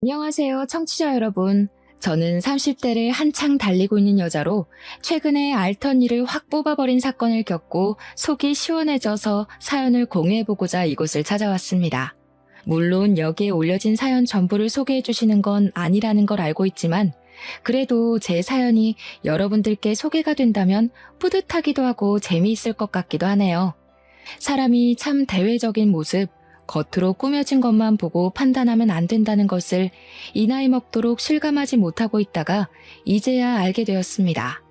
안녕하세요, 청취자 여러분. 저는 30대를 한창 달리고 있는 여자로 최근에 알던 일을 확 뽑아버린 사건을 겪고 속이 시원해져서 사연을 공유해보고자 이곳을 찾아왔습니다. 물론 여기에 올려진 사연 전부를 소개해주시는 건 아니라는 걸 알고 있지만 그래도 제 사연이 여러분들께 소개가 된다면 뿌듯하기도 하고 재미있을 것 같기도 하네요. 사람이 참 대외적인 모습, 겉으로 꾸며진 것만 보고 판단하면 안 된다는 것을 이 나이 먹도록 실감하지 못하고 있다가 이제야 알게 되었습니다.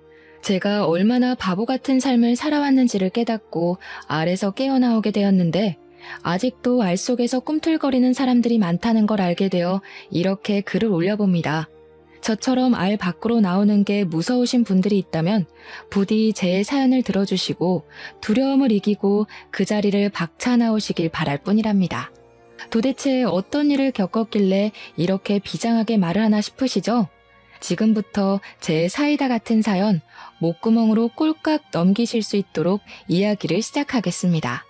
제가 얼마나 바보 같은 삶을 살아왔는지를 깨닫고 알에서 깨어나오게 되었는데 아직도 알 속에서 꿈틀거리는 사람들이 많다는 걸 알게 되어 이렇게 글을 올려봅니다. 저처럼 알 밖으로 나오는 게 무서우신 분들이 있다면 부디 제 사연을 들어주시고 두려움을 이기고 그 자리를 박차 나오시길 바랄 뿐이랍니다. 도대체 어떤 일을 겪었길래 이렇게 비장하게 말을 하나 싶으시죠? 지금부터 제 사이다 같은 사연 목구멍으로 꼴깍 넘기실 수 있도록 이야기를 시작하겠습니다.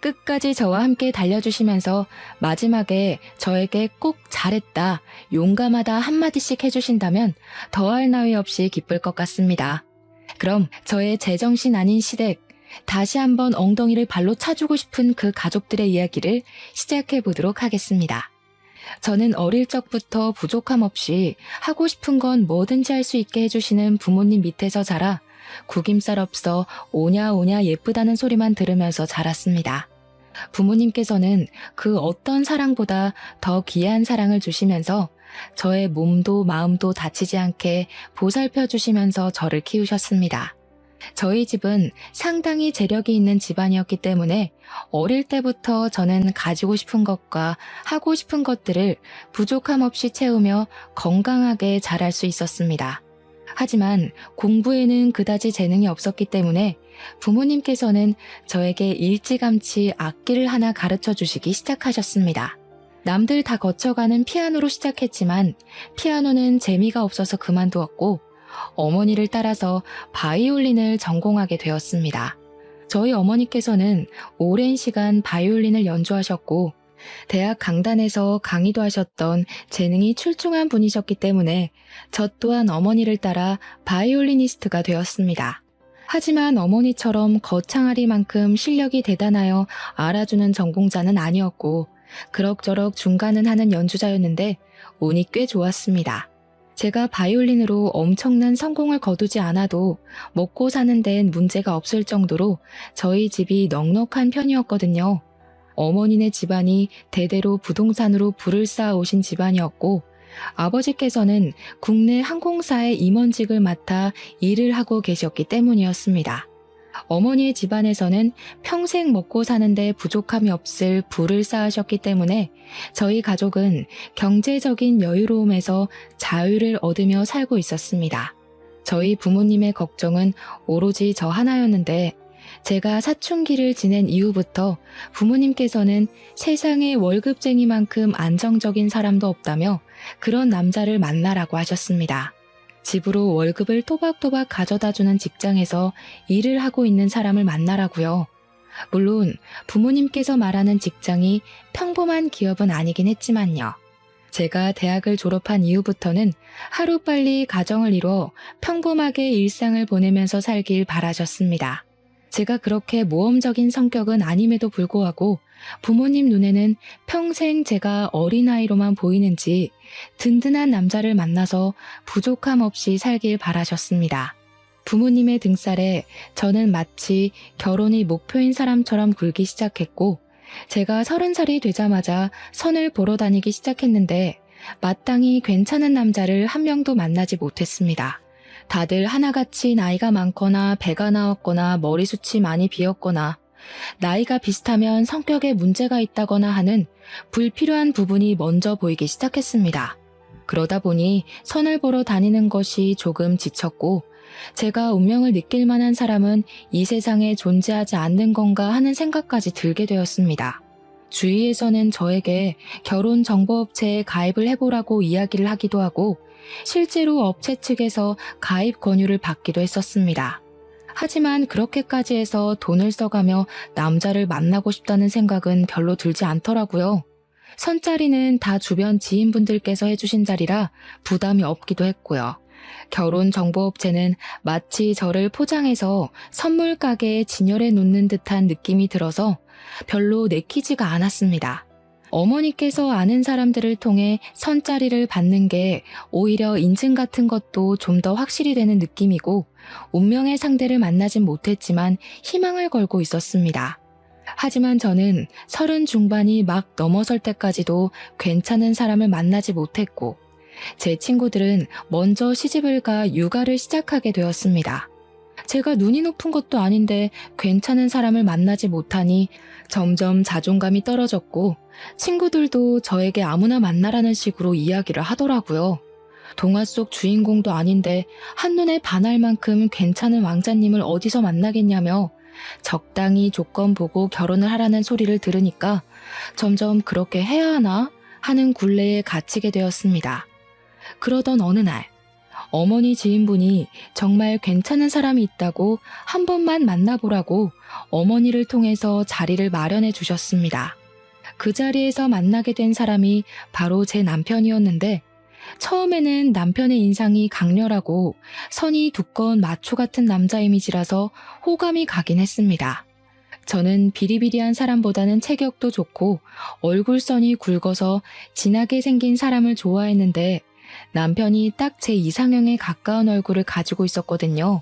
끝까지 저와 함께 달려주시면서 마지막에 저에게 꼭 잘했다, 용감하다 한마디씩 해주신다면 더할 나위 없이 기쁠 것 같습니다. 그럼 저의 제정신 아닌 시댁, 다시 한번 엉덩이를 발로 차주고 싶은 그 가족들의 이야기를 시작해 보도록 하겠습니다. 저는 어릴 적부터 부족함 없이 하고 싶은 건 뭐든지 할 수 있게 해주시는 부모님 밑에서 자라 구김살 없어 오냐 오냐 예쁘다는 소리만 들으면서 자랐습니다. 부모님께서는 그 어떤 사랑보다 더 귀한 사랑을 주시면서 저의 몸도 마음도 다치지 않게 보살펴 주시면서 저를 키우셨습니다. 저희 집은 상당히 재력이 있는 집안이었기 때문에 어릴 때부터 저는 가지고 싶은 것과 하고 싶은 것들을 부족함 없이 채우며 건강하게 자랄 수 있었습니다. 하지만 공부에는 그다지 재능이 없었기 때문에 부모님께서는 저에게 일찌감치 악기를 하나 가르쳐 주시기 시작하셨습니다. 남들 다 거쳐가는 피아노로 시작했지만 피아노는 재미가 없어서 그만두었고 어머니를 따라서 바이올린을 전공하게 되었습니다. 저희 어머니께서는 오랜 시간 바이올린을 연주하셨고 대학 강단에서 강의도 하셨던 재능이 출중한 분이셨기 때문에 저 또한 어머니를 따라 바이올리니스트가 되었습니다. 하지만 어머니처럼 거창하리만큼 실력이 대단하여 알아주는 전공자는 아니었고 그럭저럭 중간은 하는 연주자였는데 운이 꽤 좋았습니다. 제가 바이올린으로 엄청난 성공을 거두지 않아도 먹고 사는 데엔 문제가 없을 정도로 저희 집이 넉넉한 편이었거든요. 어머니네 집안이 대대로 부동산으로 부를 쌓아 오신 집안이었고 아버지께서는 국내 항공사의 임원직을 맡아 일을 하고 계셨기 때문이었습니다. 어머니의 집안에서는 평생 먹고 사는데 부족함이 없을 부를 쌓으셨기 때문에 저희 가족은 경제적인 여유로움에서 자유를 얻으며 살고 있었습니다. 저희 부모님의 걱정은 오로지 저 하나였는데 제가 사춘기를 지낸 이후부터 부모님께서는 세상에 월급쟁이만큼 안정적인 사람도 없다며 그런 남자를 만나라고 하셨습니다. 집으로 월급을 또박또박 가져다주는 직장에서 일을 하고 있는 사람을 만나라고요. 물론 부모님께서 말하는 직장이 평범한 기업은 아니긴 했지만요. 제가 대학을 졸업한 이후부터는 하루빨리 가정을 이뤄 평범하게 일상을 보내면서 살길 바라셨습니다. 제가 그렇게 모험적인 성격은 아님에도 불구하고 부모님 눈에는 평생 제가 어린아이로만 보이는지 든든한 남자를 만나서 부족함 없이 살길 바라셨습니다. 부모님의 등살에 저는 마치 결혼이 목표인 사람처럼 굴기 시작했고 제가 30살이 되자마자 선을 보러 다니기 시작했는데 마땅히 괜찮은 남자를 한 명도 만나지 못했습니다. 다들 하나같이 나이가 많거나 배가 나왔거나 머리숱이 많이 비었거나 나이가 비슷하면 성격에 문제가 있다거나 하는 불필요한 부분이 먼저 보이기 시작했습니다. 그러다 보니 선을 보러 다니는 것이 조금 지쳤고 제가 운명을 느낄 만한 사람은 이 세상에 존재하지 않는 건가 하는 생각까지 들게 되었습니다. 주위에서는 저에게 결혼정보업체에 가입을 해보라고 이야기를 하기도 하고 실제로 업체 측에서 가입 권유를 받기도 했었습니다. 하지만 그렇게까지 해서 돈을 써가며 남자를 만나고 싶다는 생각은 별로 들지 않더라고요. 선자리는 다 주변 지인분들께서 해주신 자리라 부담이 없기도 했고요. 결혼정보업체는 마치 저를 포장해서 선물 가게에 진열해 놓는 듯한 느낌이 들어서 별로 내키지가 않았습니다. 어머니께서 아는 사람들을 통해 선자리를 받는 게 오히려 인증 같은 것도 좀 더 확실히 되는 느낌이고 운명의 상대를 만나진 못했지만 희망을 걸고 있었습니다. 하지만 저는 30 중반이 막 넘어설 때까지도 괜찮은 사람을 만나지 못했고 제 친구들은 먼저 시집을 가 육아를 시작하게 되었습니다. 제가 눈이 높은 것도 아닌데 괜찮은 사람을 만나지 못하니 점점 자존감이 떨어졌고 친구들도 저에게 아무나 만나라는 식으로 이야기를 하더라고요. 동화 속 주인공도 아닌데 한눈에 반할 만큼 괜찮은 왕자님을 어디서 만나겠냐며 적당히 조건 보고 결혼을 하라는 소리를 들으니까 점점 그렇게 해야 하나 하는 굴레에 갇히게 되었습니다. 그러던 어느 날 어머니 지인분이 정말 괜찮은 사람이 있다고 한 번만 만나보라고 어머니를 통해서 자리를 마련해 주셨습니다. 그 자리에서 만나게 된 사람이 바로 제 남편이었는데 처음에는 남편의 인상이 강렬하고 선이 두꺼운 마초 같은 남자 이미지라서 호감이 가긴 했습니다. 저는 비리비리한 사람보다는 체격도 좋고 얼굴선이 굵어서 진하게 생긴 사람을 좋아했는데 남편이 딱 제 이상형에 가까운 얼굴을 가지고 있었거든요.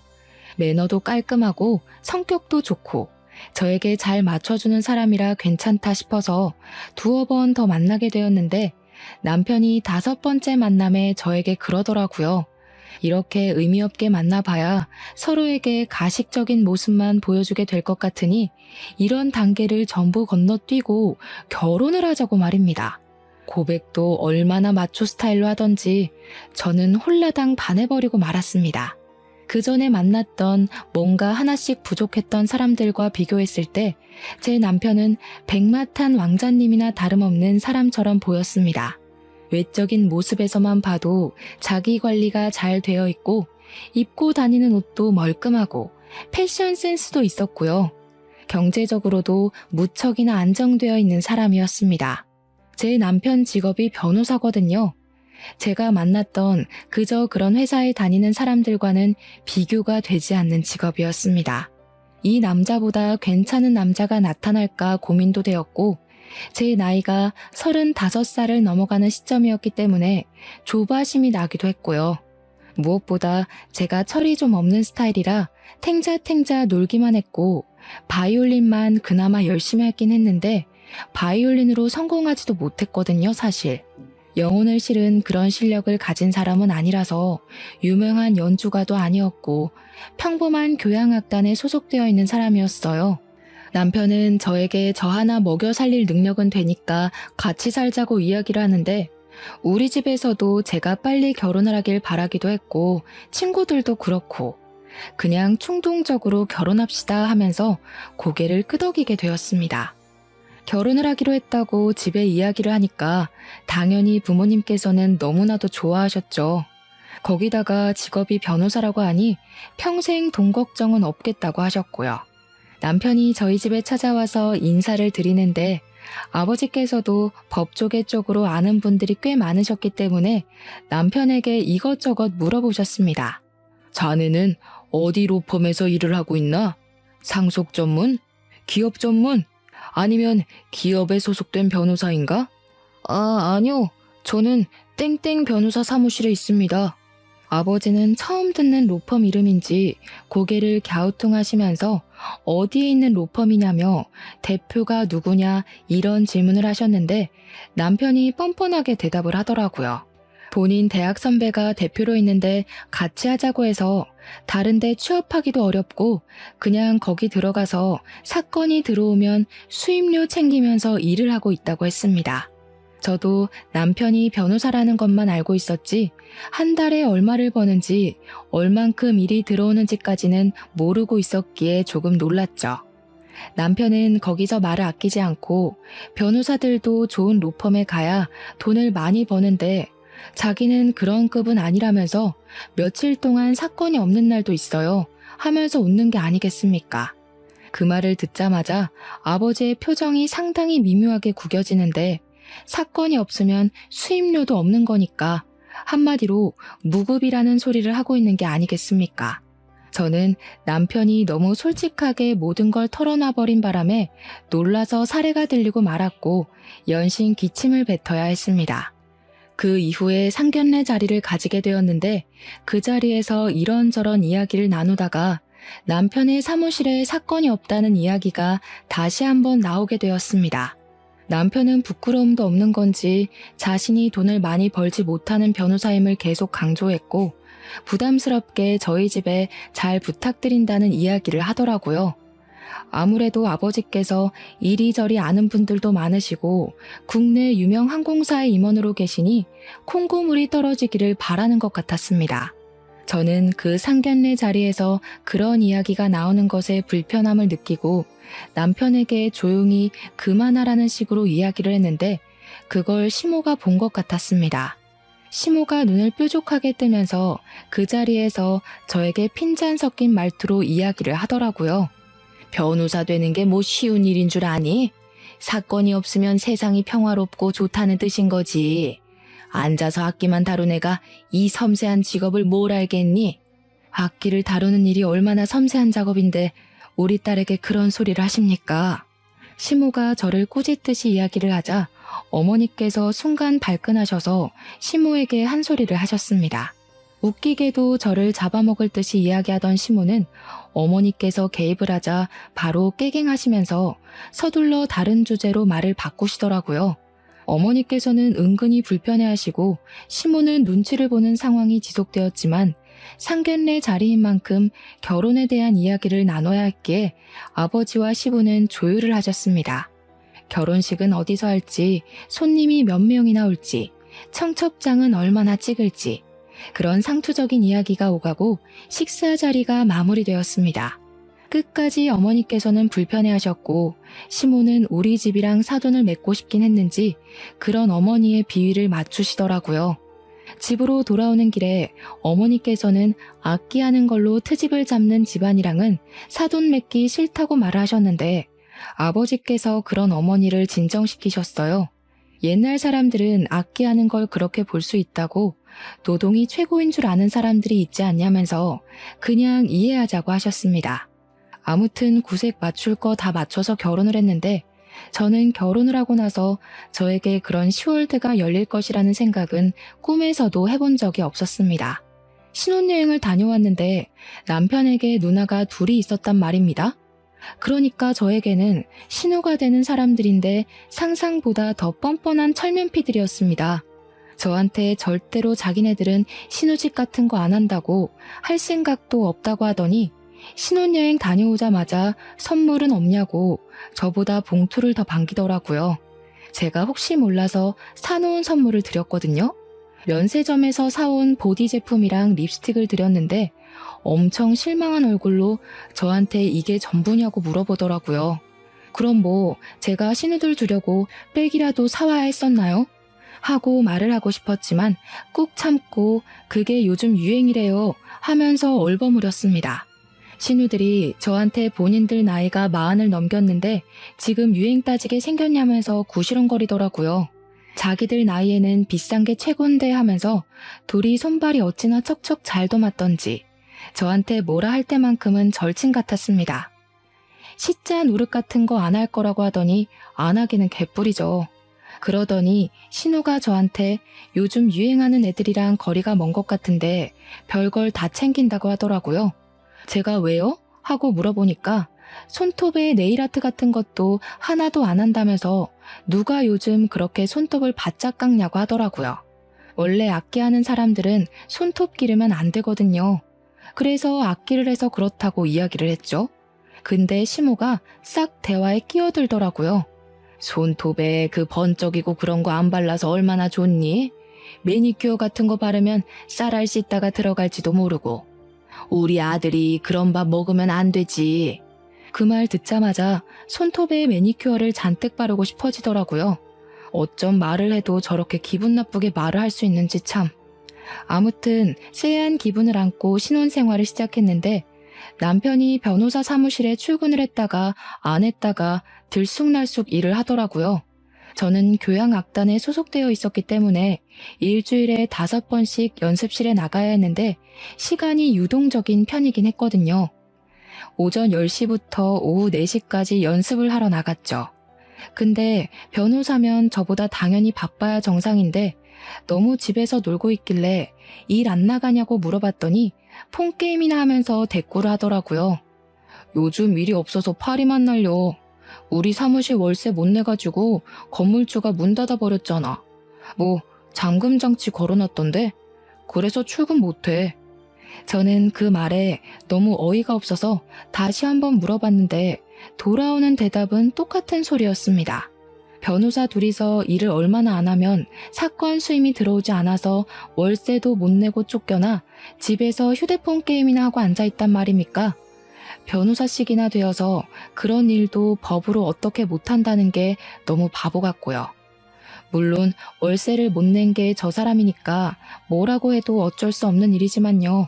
매너도 깔끔하고 성격도 좋고 저에게 잘 맞춰주는 사람이라 괜찮다 싶어서 2번 더 만나게 되었는데 남편이 5번째 만남에 저에게 그러더라고요. 이렇게 의미 없게 만나봐야 서로에게 가식적인 모습만 보여주게 될 것 같으니 이런 단계를 전부 건너뛰고 결혼을 하자고 말입니다. 고백도 얼마나 마초 스타일로 하던지 저는 홀라당 반해버리고 말았습니다. 그 전에 만났던 뭔가 하나씩 부족했던 사람들과 비교했을 때 제 남편은 백마탄 왕자님이나 다름없는 사람처럼 보였습니다. 외적인 모습에서만 봐도 자기 관리가 잘 되어 있고 입고 다니는 옷도 멀끔하고 패션 센스도 있었고요. 경제적으로도 무척이나 안정되어 있는 사람이었습니다. 제 남편 직업이 변호사거든요. 제가 만났던 그저 그런 회사에 다니는 사람들과는 비교가 되지 않는 직업이었습니다. 이 남자보다 괜찮은 남자가 나타날까 고민도 되었고 제 나이가 35살을 넘어가는 시점이었기 때문에 조바심이 나기도 했고요. 무엇보다 제가 철이 좀 없는 스타일이라 탱자탱자 놀기만 했고 바이올린만 그나마 열심히 하긴 했는데 바이올린으로 성공하지도 못했거든요, 사실. 영혼을 실은 그런 실력을 가진 사람은 아니라서 유명한 연주가도 아니었고 평범한 교향악단에 소속되어 있는 사람이었어요. 남편은 저에게 저 하나 먹여 살릴 능력은 되니까 같이 살자고 이야기를 하는데 우리 집에서도 제가 빨리 결혼을 하길 바라기도 했고 친구들도 그렇고 그냥 충동적으로 결혼합시다 하면서 고개를 끄덕이게 되었습니다. 결혼을 하기로 했다고 집에 이야기를 하니까 당연히 부모님께서는 너무나도 좋아하셨죠. 거기다가 직업이 변호사라고 하니 평생 돈 걱정은 없겠다고 하셨고요. 남편이 저희 집에 찾아와서 인사를 드리는데 아버지께서도 법조계 쪽으로 아는 분들이 꽤 많으셨기 때문에 남편에게 이것저것 물어보셨습니다. 자네는 어디 로펌에서 일을 하고 있나? 상속 전문? 기업 전문? 아니면 기업에 소속된 변호사인가? 아니요. 저는 땡땡 변호사 사무실에 있습니다. 아버지는 처음 듣는 로펌 이름인지 고개를 갸우뚱하시면서 어디에 있는 로펌이냐며 대표가 누구냐 이런 질문을 하셨는데 남편이 뻔뻔하게 대답을 하더라고요. 본인 대학 선배가 대표로 있는데 같이 하자고 해서 다른데 취업하기도 어렵고 그냥 거기 들어가서 사건이 들어오면 수임료 챙기면서 일을 하고 있다고 했습니다. 저도 남편이 변호사라는 것만 알고 있었지 한 달에 얼마를 버는지 얼만큼 일이 들어오는지까지는 모르고 있었기에 조금 놀랐죠. 남편은 거기서 말을 아끼지 않고 변호사들도 좋은 로펌에 가야 돈을 많이 버는데 자기는 그런 급은 아니라면서 며칠 동안 사건이 없는 날도 있어요 하면서 웃는 게 아니겠습니까? 그 말을 듣자마자 아버지의 표정이 상당히 미묘하게 구겨지는데 사건이 없으면 수임료도 없는 거니까 한마디로 무급이라는 소리를 하고 있는 게 아니겠습니까? 저는 남편이 너무 솔직하게 모든 걸 털어놔버린 바람에 놀라서 사례가 들리고 말았고 연신 기침을 뱉어야 했습니다. 그 이후에 상견례 자리를 가지게 되었는데 그 자리에서 이런저런 이야기를 나누다가 남편의 사무실에 사건이 없다는 이야기가 다시 한번 나오게 되었습니다. 남편은 부끄러움도 없는 건지 자신이 돈을 많이 벌지 못하는 변호사임을 계속 강조했고 부담스럽게 저희 집에 잘 부탁드린다는 이야기를 하더라고요. 아무래도 아버지께서 이리저리 아는 분들도 많으시고 국내 유명 항공사의 임원으로 계시니 콩고물이 떨어지기를 바라는 것 같았습니다. 저는 그 상견례 자리에서 그런 이야기가 나오는 것에 불편함을 느끼고 남편에게 조용히 그만하라는 식으로 이야기를 했는데 그걸 시모가 본 것 같았습니다. 시모가 눈을 뾰족하게 뜨면서 그 자리에서 저에게 핀잔 섞인 말투로 이야기를 하더라고요. 변호사 되는 게 뭐 쉬운 일인 줄 아니? 사건이 없으면 세상이 평화롭고 좋다는 뜻인 거지. 앉아서 악기만 다룬 애가 이 섬세한 직업을 뭘 알겠니? 악기를 다루는 일이 얼마나 섬세한 작업인데 우리 딸에게 그런 소리를 하십니까? 시모가 저를 꾸짖듯이 이야기를 하자 어머니께서 순간 발끈하셔서 시모에게 한 소리를 하셨습니다. 웃기게도 저를 잡아먹을 듯이 이야기하던 시모는 어머니께서 개입을 하자 바로 깨갱하시면서 서둘러 다른 주제로 말을 바꾸시더라고요. 어머니께서는 은근히 불편해하시고 시모는 눈치를 보는 상황이 지속되었지만 상견례 자리인 만큼 결혼에 대한 이야기를 나눠야 했기에 아버지와 시부는 조율을 하셨습니다. 결혼식은 어디서 할지, 손님이 몇 명이나 올지, 청첩장은 얼마나 찍을지 그런 상투적인 이야기가 오가고 식사 자리가 마무리되었습니다. 끝까지 어머니께서는 불편해하셨고 시모는 우리 집이랑 사돈을 맺고 싶긴 했는지 그런 어머니의 비위를 맞추시더라고요. 집으로 돌아오는 길에 어머니께서는 악기하는 걸로 트집을 잡는 집안이랑은 사돈 맺기 싫다고 말을 하셨는데 아버지께서 그런 어머니를 진정시키셨어요. 옛날 사람들은 악기하는 걸 그렇게 볼 수 있다고 노동이 최고인 줄 아는 사람들이 있지 않냐면서 그냥 이해하자고 하셨습니다. 아무튼 구색 맞출 거 다 맞춰서 결혼을 했는데 저는 결혼을 하고 나서 저에게 그런 10월대가 열릴 것이라는 생각은 꿈에서도 해본 적이 없었습니다. 신혼여행을 다녀왔는데 남편에게 누나가 둘이 있었단 말입니다. 그러니까 저에게는 신우가 되는 사람들인데 상상보다 더 뻔뻔한 철면피들이었습니다. 저한테 절대로 자기네들은 신우집 같은 거 안 한다고 할 생각도 없다고 하더니 신혼여행 다녀오자마자 선물은 없냐고 저보다 봉투를 더 반기더라고요. 제가 혹시 몰라서 사놓은 선물을 드렸거든요. 면세점에서 사온 보디 제품이랑 립스틱을 드렸는데 엄청 실망한 얼굴로 저한테 이게 전부냐고 물어보더라고요. 그럼 뭐 제가 신우들 주려고 백이라도 사와야 했었나요? 하고 말을 하고 싶었지만 꾹 참고 그게 요즘 유행이래요 하면서 얼버무렸습니다. 신우들이 저한테 본인들 나이가 40을 넘겼는데 지금 유행 따지게 생겼냐면서 구시렁거리더라고요. 자기들 나이에는 비싼 게 최곤데 하면서 둘이 손발이 어찌나 척척 잘도 맞던지 저한테 뭐라 할 때만큼은 절친 같았습니다. 시자 노릇 같은 거 안 할 거라고 하더니 안 하기는 개뿔이죠. 그러더니 신우가 저한테 요즘 유행하는 애들이랑 거리가 먼 것 같은데 별걸 다 챙긴다고 하더라고요. 제가 왜요? 하고 물어보니까 손톱에 네일아트 같은 것도 하나도 안 한다면서 누가 요즘 그렇게 손톱을 바짝 깎냐고 하더라고요. 원래 악기하는 사람들은 손톱 기르면 안 되거든요. 그래서 악기를 해서 그렇다고 이야기를 했죠. 근데 시모가 싹 대화에 끼어들더라고요. 손톱에 그 번쩍이고 그런 거 안 발라서 얼마나 좋니? 매니큐어 같은 거 바르면 쌀알 씻다가 들어갈지도 모르고. 우리 아들이 그런 밥 먹으면 안 되지. 그 말 듣자마자 손톱에 매니큐어를 잔뜩 바르고 싶어지더라고요. 어쩜 말을 해도 저렇게 기분 나쁘게 말을 할 수 있는지 참. 아무튼 쎄한 기분을 안고 신혼생활을 시작했는데 남편이 변호사 사무실에 출근을 했다가 안 했다가 들쑥날쑥 일을 하더라고요. 저는 교향악단에 소속되어 있었기 때문에 일주일에 5번씩 연습실에 나가야 했는데 시간이 유동적인 편이긴 했거든요. 오전 10시부터 오후 4시까지 연습을 하러 나갔죠. 근데 변호사면 저보다 당연히 바빠야 정상인데 너무 집에서 놀고 있길래 일 안 나가냐고 물어봤더니 폰게임이나 하면서 대꾸를 하더라고요. 요즘 일이 없어서 파리만 날려. 우리 사무실 월세 못 내가지고 건물주가 문 닫아버렸잖아. 뭐 잠금 장치 걸어놨던데? 그래서 출근 못해. 저는 그 말에 너무 어이가 없어서 다시 한번 물어봤는데 돌아오는 대답은 똑같은 소리였습니다. 변호사 둘이서 일을 얼마나 안 하면 사건 수임이 들어오지 않아서 월세도 못 내고 쫓겨나 집에서 휴대폰 게임이나 하고 앉아있단 말입니까? 변호사식이나 되어서 그런 일도 법으로 어떻게 못한다는 게 너무 바보 같고요. 물론 월세를 못 낸 게 저 사람이니까 뭐라고 해도 어쩔 수 없는 일이지만요.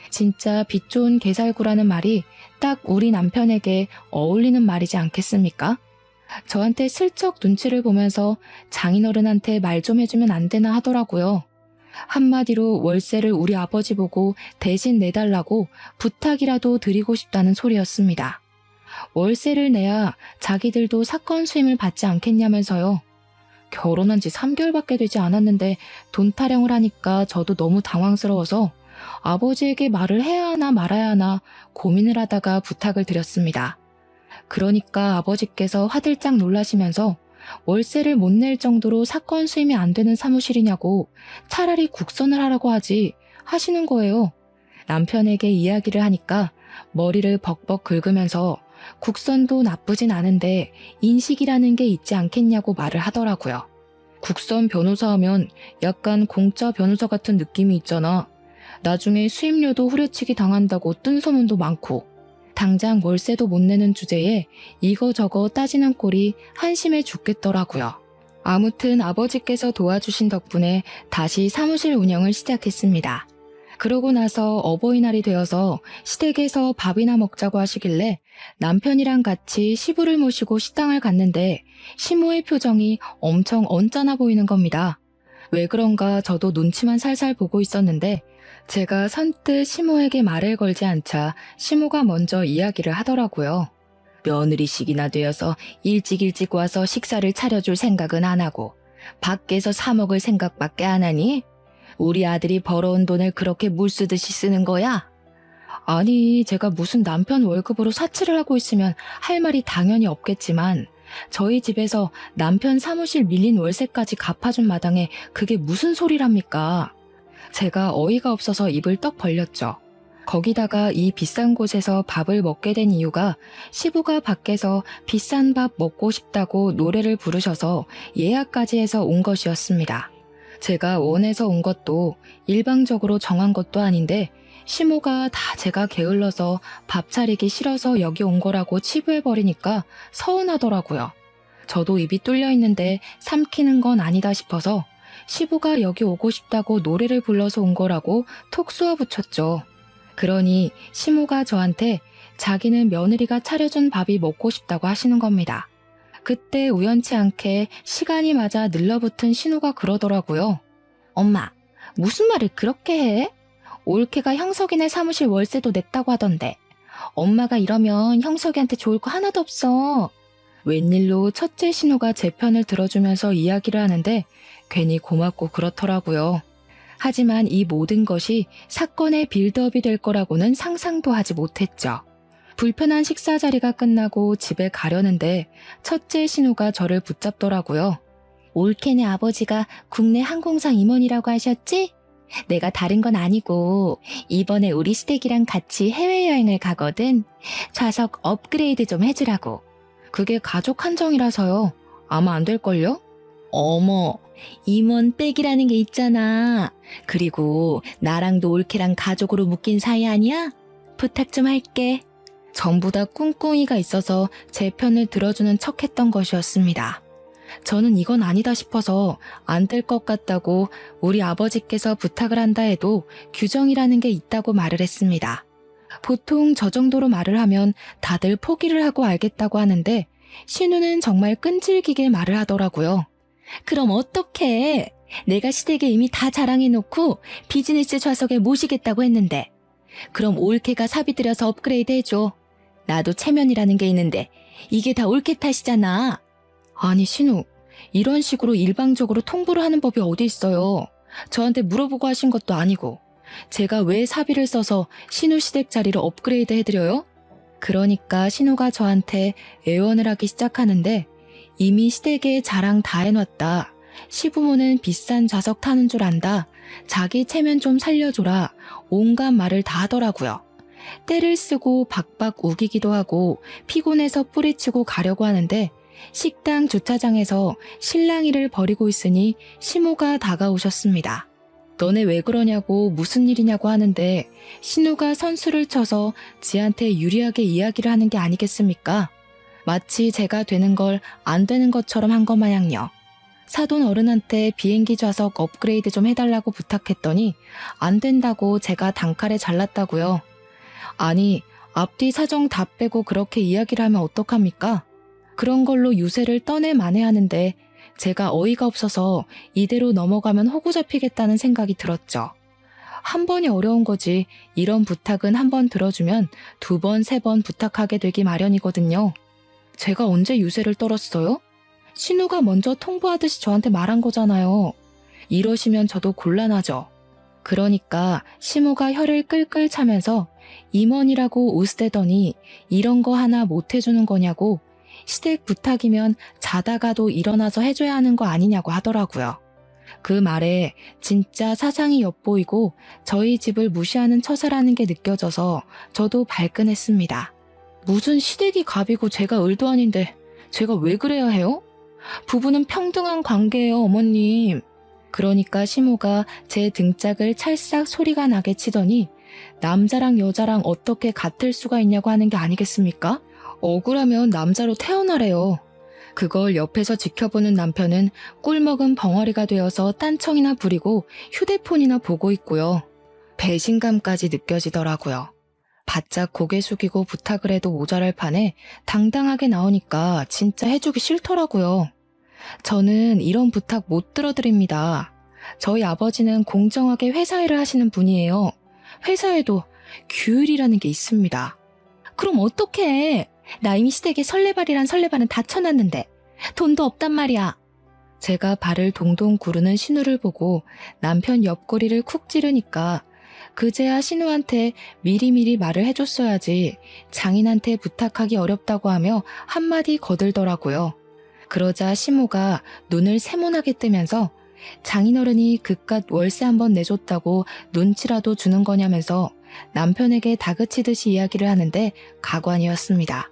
진짜 빚 좋은 개살구라는 말이 딱 우리 남편에게 어울리는 말이지 않겠습니까? 저한테 슬쩍 눈치를 보면서 장인어른한테 말 좀 해주면 안 되나 하더라고요. 한마디로 월세를 우리 아버지 보고 대신 내달라고 부탁이라도 드리고 싶다는 소리였습니다. 월세를 내야 자기들도 사건 수임을 받지 않겠냐면서요. 결혼한 지 3개월밖에 되지 않았는데 돈 타령을 하니까 저도 너무 당황스러워서 아버지에게 말을 해야 하나 말아야 하나 고민을 하다가 부탁을 드렸습니다. 그러니까 아버지께서 화들짝 놀라시면서 월세를 못 낼 정도로 사건 수임이 안 되는 사무실이냐고 차라리 국선을 하라고 하지 하시는 거예요. 남편에게 이야기를 하니까 머리를 벅벅 긁으면서 국선도 나쁘진 않은데 인식이라는 게 있지 않겠냐고 말을 하더라고요. 국선 변호사 하면 약간 공짜 변호사 같은 느낌이 있잖아. 나중에 수임료도 후려치기 당한다고 뜬 소문도 많고 당장 월세도 못 내는 주제에 이거저거 따지는 꼴이 한심해 죽겠더라고요. 아무튼 아버지께서 도와주신 덕분에 다시 사무실 운영을 시작했습니다. 그러고 나서 어버이날이 되어서 시댁에서 밥이나 먹자고 하시길래 남편이랑 같이 시부를 모시고 식당을 갔는데 시모의 표정이 엄청 언짢아 보이는 겁니다. 왜 그런가 저도 눈치만 살살 보고 있었는데 제가 선뜻 시모에게 말을 걸지 않자 시모가 먼저 이야기를 하더라고요. 며느리식이나 되어서 일찍 와서 식사를 차려줄 생각은 안 하고 밖에서 사 먹을 생각밖에 안 하니? 우리 아들이 벌어온 돈을 그렇게 물쓰듯이 쓰는 거야? 아니, 제가 무슨 남편 월급으로 사치를 하고 있으면 할 말이 당연히 없겠지만 저희 집에서 남편 사무실 밀린 월세까지 갚아준 마당에 그게 무슨 소리랍니까? 제가 어이가 없어서 입을 떡 벌렸죠. 거기다가 이 비싼 곳에서 밥을 먹게 된 이유가 시부가 밖에서 비싼 밥 먹고 싶다고 노래를 부르셔서 예약까지 해서 온 것이었습니다. 제가 원해서 온 것도 일방적으로 정한 것도 아닌데 시모가 다 제가 게을러서 밥 차리기 싫어서 여기 온 거라고 치부해버리니까 서운하더라고요. 저도 입이 뚫려 있는데 삼키는 건 아니다 싶어서 시부가 여기 오고 싶다고 노래를 불러서 온 거라고 톡 쏘아붙였죠. 그러니 시모가 저한테 자기는 며느리가 차려준 밥이 먹고 싶다고 하시는 겁니다. 그때 우연치 않게 시간이 맞아 늘러붙은 신우가 그러더라고요. 엄마, 무슨 말을 그렇게 해? 올케가 형석이네 사무실 월세도 냈다고 하던데. 엄마가 이러면 형석이한테 좋을 거 하나도 없어. 웬일로 첫째 신우가 제 편을 들어주면서 이야기를 하는데 괜히 고맙고 그렇더라고요. 하지만 이 모든 것이 사건의 빌드업이 될 거라고는 상상도 하지 못했죠. 불편한 식사 자리가 끝나고 집에 가려는데 첫째 신우가 저를 붙잡더라고요. 올케네 아버지가 국내 항공사 임원이라고 하셨지? 내가 다른 건 아니고 이번에 우리 시댁이랑 같이 해외여행을 가거든. 좌석 업그레이드 좀 해주라고. 그게 가족 한정이라서요. 아마 안 될걸요? 어머, 임원 백이라는 게 있잖아. 그리고 나랑도 올케랑 가족으로 묶인 사이 아니야? 부탁 좀 할게. 전부 다 꿍꿍이가 있어서 제 편을 들어주는 척했던 것이었습니다. 저는 이건 아니다 싶어서 안 될 것 같다고 우리 아버지께서 부탁을 한다 해도 규정이라는 게 있다고 말을 했습니다. 보통 저 정도로 말을 하면 다들 포기를 하고 알겠다고 하는데 신우는 정말 끈질기게 말을 하더라고요. 그럼 어떡해? 내가 시댁에 이미 다 자랑해놓고 비즈니스 좌석에 모시겠다고 했는데. 그럼 올케가 사비 들여서 업그레이드 해줘. 나도 체면이라는 게 있는데 이게 다 올케 탓이잖아. 아니 신우, 이런 식으로 일방적으로 통보를 하는 법이 어디 있어요. 저한테 물어보고 하신 것도 아니고. 제가 왜 사비를 써서 신우 시댁 자리를 업그레이드 해드려요? 그러니까 신우가 저한테 애원을 하기 시작하는데 이미 시댁에 자랑 다 해놨다. 시부모는 비싼 좌석 타는 줄 안다. 자기 체면 좀 살려줘라. 온갖 말을 다 하더라고요. 때를 쓰고 박박 우기기도 하고 피곤해서 뿌리치고 가려고 하는데 식당 주차장에서 실랑이를 벌이고 있으니 시모가 다가오셨습니다. 너네 왜 그러냐고 무슨 일이냐고 하는데 신우가 선수를 쳐서 지한테 유리하게 이야기를 하는 게 아니겠습니까? 마치 제가 되는 걸 안 되는 것처럼 한 것 마냥요. 사돈 어른한테 비행기 좌석 업그레이드 좀 해달라고 부탁했더니 안 된다고 제가 단칼에 잘랐다고요. 아니, 앞뒤 사정 다 빼고 그렇게 이야기를 하면 어떡합니까? 그런 걸로 유세를 떠내 만회하는데 제가 어이가 없어서 이대로 넘어가면 호구 잡히겠다는 생각이 들었죠. 한 번이 어려운 거지 이런 부탁은 한 번 들어주면 두 번, 세 번 부탁하게 되기 마련이거든요. 제가 언제 유세를 떨었어요? 신우가 먼저 통보하듯이 저한테 말한 거잖아요. 이러시면 저도 곤란하죠. 그러니까 시모가 혀를 끌끌 차면서 임원이라고 우스대더니 이런 거 하나 못 해주는 거냐고 시댁 부탁이면 자다가도 일어나서 해줘야 하는 거 아니냐고 하더라고요. 그 말에 진짜 사상이 엿보이고 저희 집을 무시하는 처사라는 게 느껴져서 저도 발끈했습니다. 무슨 시댁이 갑이고 제가 을도 아닌데 제가 왜 그래야 해요? 부부는 평등한 관계예요, 어머님. 그러니까 시모가 제 등짝을 찰싹 소리가 나게 치더니 남자랑 여자랑 어떻게 같을 수가 있냐고 하는 게 아니겠습니까? 억울하면 남자로 태어나래요. 그걸 옆에서 지켜보는 남편은 꿀먹은 벙어리가 되어서 딴청이나 부리고 휴대폰이나 보고 있고요. 배신감까지 느껴지더라고요. 바짝 고개 숙이고 부탁을 해도 모자랄 판에 당당하게 나오니까 진짜 해주기 싫더라고요. 저는 이런 부탁 못 들어드립니다. 저희 아버지는 공정하게 회사 일을 하시는 분이에요. 회사에도 규율이라는 게 있습니다. 그럼 어떡해? 나 이미 시댁에 설레발이란 설레발은 다 쳐놨는데 돈도 없단 말이야. 제가 발을 동동 구르는 신우를 보고 남편 옆구리를 쿡 찌르니까 그제야 신우한테 미리미리 말을 해줬어야지 장인한테 부탁하기 어렵다고 하며 한마디 거들더라고요. 그러자 시모가 눈을 세모나게 뜨면서 장인어른이 그깟 월세 한번 내줬다고 눈치라도 주는 거냐면서 남편에게 다그치듯이 이야기를 하는데 가관이었습니다.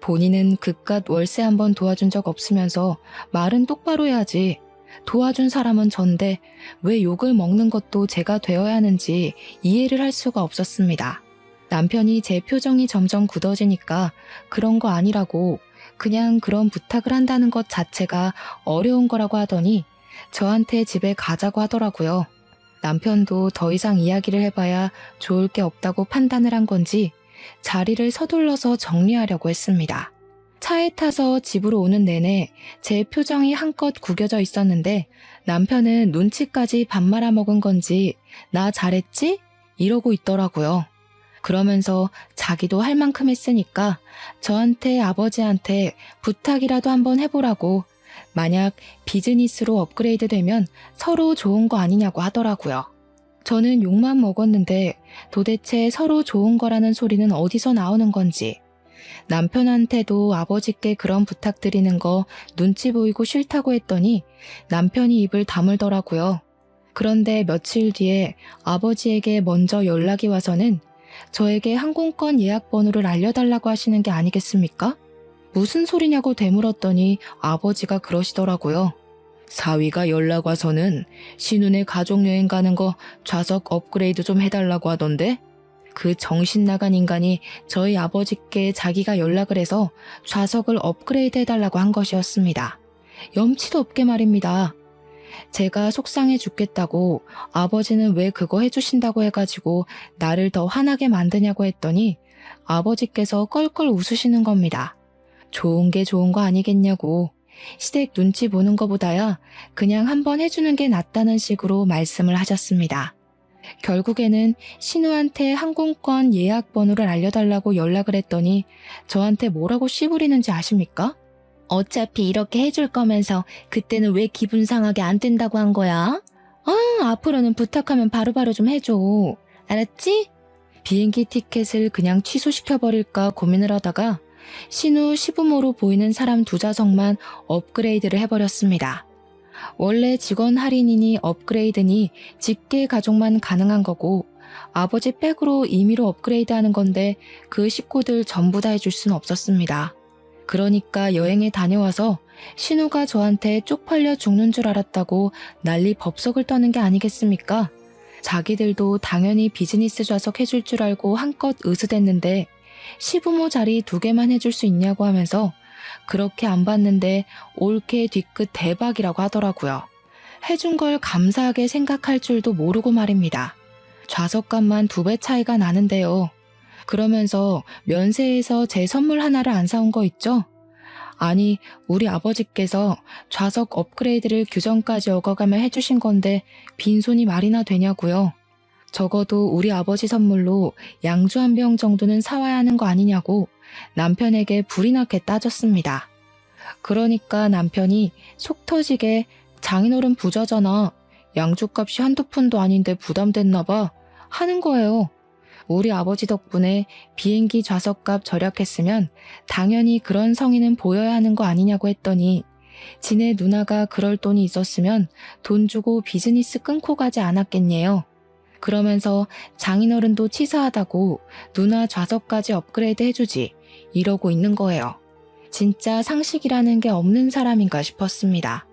본인은 그깟 월세 한번 도와준 적 없으면서 말은 똑바로 해야지. 도와준 사람은 전데 왜 욕을 먹는 것도 제가 되어야 하는지 이해를 할 수가 없었습니다. 남편이 제 표정이 점점 굳어지니까 그런 거 아니라고 그냥 그런 부탁을 한다는 것 자체가 어려운 거라고 하더니 저한테 집에 가자고 하더라고요. 남편도 더 이상 이야기를 해봐야 좋을 게 없다고 판단을 한 건지 자리를 서둘러서 정리하려고 했습니다. 차에 타서 집으로 오는 내내 제 표정이 한껏 구겨져 있었는데 남편은 눈치까지 밥 말아먹은 건지 나 잘했지? 이러고 있더라고요. 그러면서 자기도 할 만큼 했으니까 저한테 아버지한테 부탁이라도 한번 해보라고 만약 비즈니스로 업그레이드 되면 서로 좋은 거 아니냐고 하더라고요. 저는 욕만 먹었는데 도대체 서로 좋은 거라는 소리는 어디서 나오는 건지 남편한테도 아버지께 그런 부탁드리는 거 눈치 보이고 싫다고 했더니 남편이 입을 다물더라고요. 그런데 며칠 뒤에 아버지에게 먼저 연락이 와서는 저에게 항공권 예약 번호를 알려달라고 하시는 게 아니겠습니까? 무슨 소리냐고 되물었더니 아버지가 그러시더라고요. 사위가 연락 와서는 신혼에 가족여행 가는 거 좌석 업그레이드 좀 해달라고 하던데 그 정신 나간 인간이 저희 아버지께 자기가 연락을 해서 좌석을 업그레이드 해달라고 한 것이었습니다. 염치도 없게 말입니다. 제가 속상해 죽겠다고 아버지는 왜 그거 해주신다고 해가지고 나를 더 화나게 만드냐고 했더니 아버지께서 껄껄 웃으시는 겁니다. 좋은 게 좋은 거 아니겠냐고. 시댁 눈치 보는 거보다야 그냥 한번 해주는 게 낫다는 식으로 말씀을 하셨습니다. 결국에는 신우한테 항공권 예약 번호를 알려달라고 연락을 했더니 저한테 뭐라고 씨부리는지 아십니까? 어차피 이렇게 해줄 거면서 그때는 왜 기분 상하게 안 된다고 한 거야? 앞으로는 부탁하면 바로바로 좀 해줘. 알았지? 비행기 티켓을 그냥 취소시켜버릴까 고민을 하다가 신우 시부모로 보이는 사람 2좌석만 업그레이드를 해버렸습니다. 원래 직원 할인이니 업그레이드니 직계 가족만 가능한 거고 아버지 백으로 임의로 업그레이드하는 건데 그 식구들 전부 다 해줄 수는 없었습니다. 그러니까 여행에 다녀와서 신우가 저한테 쪽팔려 죽는 줄 알았다고 난리 법석을 떠는 게 아니겠습니까? 자기들도 당연히 비즈니스 좌석 해줄 줄 알고 한껏 으스댔는데 시부모 자리 2개만 해줄 수 있냐고 하면서 그렇게 안 봤는데 올케 뒤끝 대박이라고 하더라고요. 해준 걸 감사하게 생각할 줄도 모르고 말입니다. 좌석값만 2배 차이가 나는데요. 그러면서 면세에서 제 선물 하나를 안 사온 거 있죠? 아니, 우리 아버지께서 좌석 업그레이드를 규정까지 어겨가며 해주신 건데 빈손이 말이나 되냐고요. 적어도 우리 아버지 선물로 양주 한 병 정도는 사와야 하는 거 아니냐고 남편에게 불이 나게 따졌습니다. 그러니까 남편이 속 터지게 장인어른 부자잖아. 양주값이 한두 푼도 아닌데 부담됐나 봐 하는 거예요. 우리 아버지 덕분에 비행기 좌석값 절약했으면 당연히 그런 성의는 보여야 하는 거 아니냐고 했더니 지네 누나가 그럴 돈이 있었으면 돈 주고 비즈니스 끊고 가지 않았겠네요. 그러면서 장인어른도 치사하다고 누나 좌석까지 업그레이드 해주지 이러고 있는 거예요. 진짜 상식이라는 게 없는 사람인가 싶었습니다.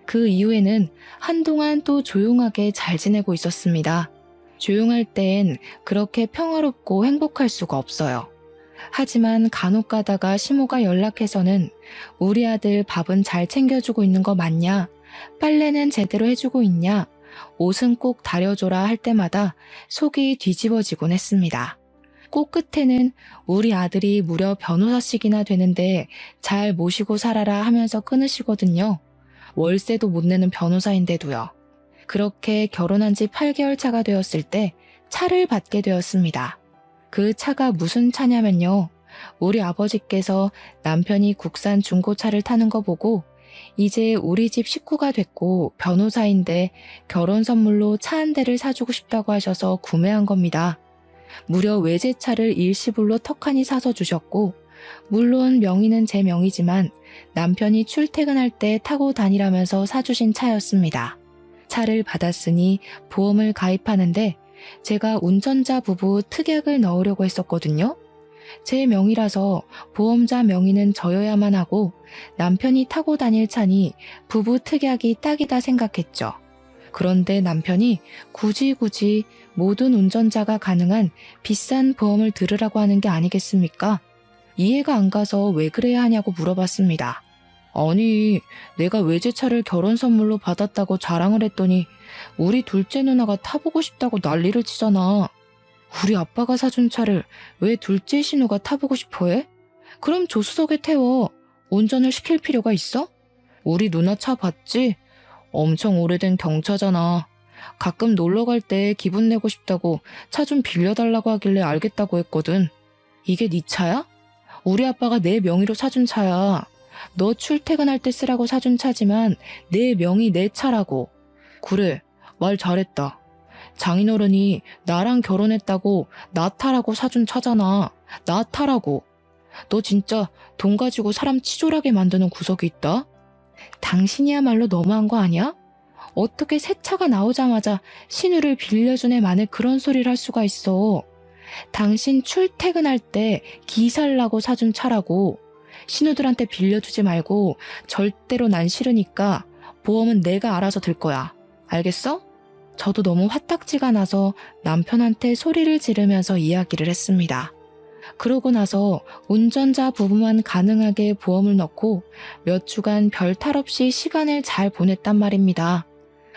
그 이후에는 한동안 또 조용하게 잘 지내고 있었습니다. 조용할 땐 그렇게 평화롭고 행복할 수가 없어요. 하지만 간혹 가다가 시모가 연락해서는 우리 아들 밥은 잘 챙겨주고 있는 거 맞냐? 빨래는 제대로 해주고 있냐? 옷은 꼭 다려줘라 할 때마다 속이 뒤집어지곤 했습니다. 꼭 끝에는 우리 아들이 무려 변호사씩이나 되는데 잘 모시고 살아라 하면서 끊으시거든요. 월세도 못 내는 변호사인데도요. 그렇게 결혼한 지 8개월 차가 되었을 때 차를 받게 되었습니다. 그 차가 무슨 차냐면요. 우리 아버지께서 남편이 국산 중고차를 타는 거 보고 이제 우리 집 식구가 됐고 변호사인데 결혼 선물로 차 한 대를 사주고 싶다고 하셔서 구매한 겁니다. 무려 외제차를 일시불로 턱하니 사서 주셨고 물론 명의는 제 명의지만 남편이 출퇴근할 때 타고 다니라면서 사주신 차였습니다. 차를 받았으니 보험을 가입하는데 제가 운전자 부부 특약을 넣으려고 했었거든요. 제 명의라서 보험자 명의는 저여야만 하고 남편이 타고 다닐 차니 부부 특약이 딱이다 생각했죠. 그런데 남편이 굳이 모든 운전자가 가능한 비싼 보험을 들으라고 하는 게 아니겠습니까? 이해가 안 가서 왜 그래야 하냐고 물어봤습니다. 아니, 내가 외제차를 결혼 선물로 받았다고 자랑을 했더니 우리 둘째 누나가 타보고 싶다고 난리를 치잖아. 우리 아빠가 사준 차를 왜 둘째 신우가 타보고 싶어 해? 그럼 조수석에 태워. 운전을 시킬 필요가 있어? 우리 누나 차 봤지? 엄청 오래된 경차잖아. 가끔 놀러 갈 때 기분 내고 싶다고 차 좀 빌려달라고 하길래 알겠다고 했거든. 이게 네 차야? 우리 아빠가 내 명의로 사준 차야. 너 출퇴근할 때 쓰라고 사준 차지만 내 명의 내 차라고. 그래, 말 잘했다. 장인어른이 나랑 결혼했다고 나 타라고 사준 차잖아. 나 타라고. 너 진짜 돈 가지고 사람 치졸하게 만드는 구석이 있다? 당신이야말로 너무한 거 아니야? 어떻게 새 차가 나오자마자 신우를 빌려준 애 만에 그런 소리를 할 수가 있어. 당신 출퇴근할 때 기살라고 사준 차라고. 신우들한테 빌려주지 말고 절대로 난 싫으니까 보험은 내가 알아서 들 거야. 알겠어? 저도 너무 화딱지가 나서 남편한테 소리를 지르면서 이야기를 했습니다. 그러고 나서 운전자 부부만 가능하게 보험을 넣고 몇 주간 별 탈 없이 시간을 잘 보냈단 말입니다.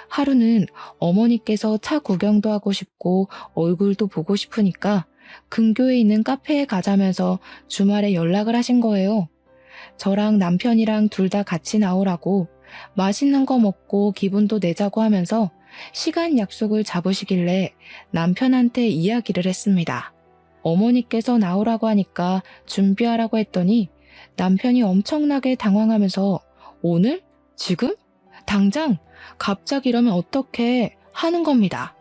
하루는 어머니께서 차 구경도 하고 싶고 얼굴도 보고 싶으니까 근교에 있는 카페에 가자면서 주말에 연락을 하신 거예요. 저랑 남편이랑 둘 다 같이 나오라고 맛있는 거 먹고 기분도 내자고 하면서 시간 약속을 잡으시길래 남편한테 이야기를 했습니다. 어머니께서 나오라고 하니까 준비하라고 했더니 남편이 엄청나게 당황하면서 오늘? 지금? 당장? 갑자기 이러면 어떡해? 하는 겁니다.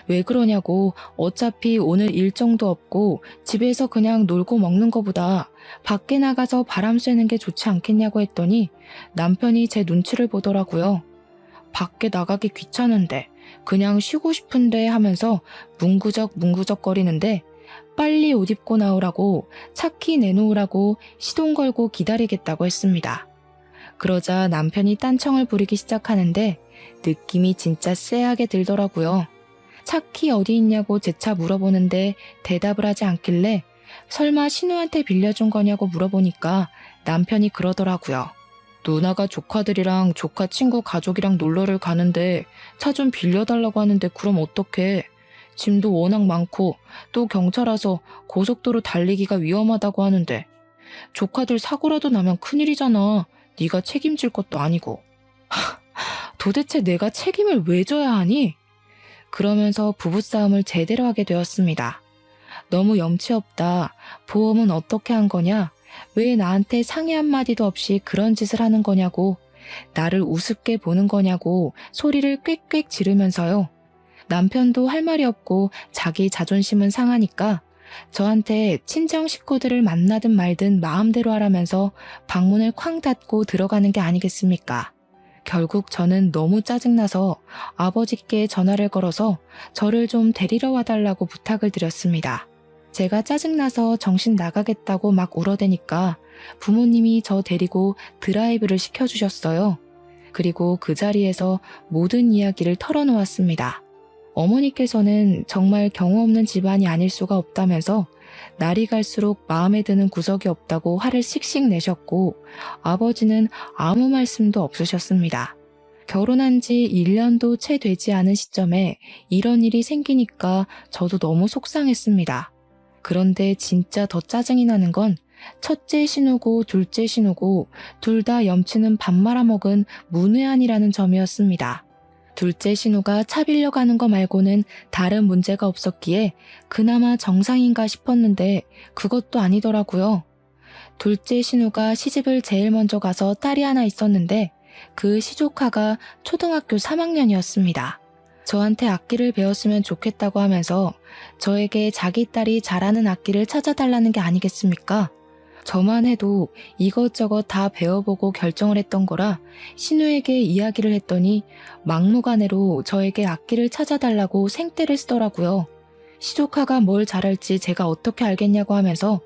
왜 그러냐고 어차피 오늘 일정도 없고 집에서 그냥 놀고 먹는 거보다 밖에 나가서 바람 쐬는 게 좋지 않겠냐고 했더니 남편이 제 눈치를 보더라고요. 밖에 나가기 귀찮은데 그냥 쉬고 싶은데 하면서 문구적 거리는데 빨리 옷 입고 나오라고 차키 내놓으라고 시동 걸고 기다리겠다고 했습니다. 그러자 남편이 딴청을 부리기 시작하는데 느낌이 진짜 쎄하게 들더라고요. 차키 어디 있냐고 재차 물어보는데 대답을 하지 않길래 설마 신우한테 빌려준 거냐고 물어보니까 남편이 그러더라고요. 누나가 조카들이랑 조카 친구 가족이랑 놀러를 가는데 차 좀 빌려달라고 하는데 그럼 어떡해. 짐도 워낙 많고 또 경차라서 고속도로 달리기가 위험하다고 하는데 조카들 사고라도 나면 큰일이잖아. 네가 책임질 것도 아니고. 도대체 내가 책임을 왜 져야 하니? 그러면서 부부싸움을 제대로 하게 되었습니다. 너무 염치 없다. 보험은 어떻게 한 거냐? 왜 나한테 상의 한마디도 없이 그런 짓을 하는 거냐고, 나를 우습게 보는 거냐고 소리를 꽥꽥 지르면서요. 남편도 할 말이 없고 자기 자존심은 상하니까 저한테 친정 식구들을 만나든 말든 마음대로 하라면서 방문을 쾅 닫고 들어가는 게 아니겠습니까? 결국 저는 너무 짜증나서 아버지께 전화를 걸어서 저를 좀 데리러 와달라고 부탁을 드렸습니다. 제가 짜증나서 정신 나가겠다고 막 울어대니까 부모님이 저 데리고 드라이브를 시켜주셨어요. 그리고 그 자리에서 모든 이야기를 털어놓았습니다. 어머니께서는 정말 경우 없는 집안이 아닐 수가 없다면서 날이 갈수록 마음에 드는 구석이 없다고 화를 씩씩 내셨고 아버지는 아무 말씀도 없으셨습니다. 결혼한 지 1년도 채 되지 않은 시점에 이런 일이 생기니까 저도 너무 속상했습니다. 그런데 진짜 더 짜증이 나는 건 첫째 신우고 둘째 신우고 둘 다 염치는 밥 말아먹은 문외한이라는 점이었습니다. 둘째 신우가 차 빌려가는 거 말고는 다른 문제가 없었기에 그나마 정상인가 싶었는데 그것도 아니더라고요. 둘째 신우가 시집을 제일 먼저 가서 딸이 하나 있었는데 그 시조카가 초등학교 3학년이었습니다. 저한테 악기를 배웠으면 좋겠다고 하면서 저에게 자기 딸이 잘하는 악기를 찾아달라는 게 아니겠습니까? 저만 해도 이것저것 다 배워보고 결정을 했던 거라 신우에게 이야기를 했더니 막무가내로 저에게 악기를 찾아달라고 생떼를 쓰더라고요. 시조카가 뭘 잘할지 제가 어떻게 알겠냐고 하면서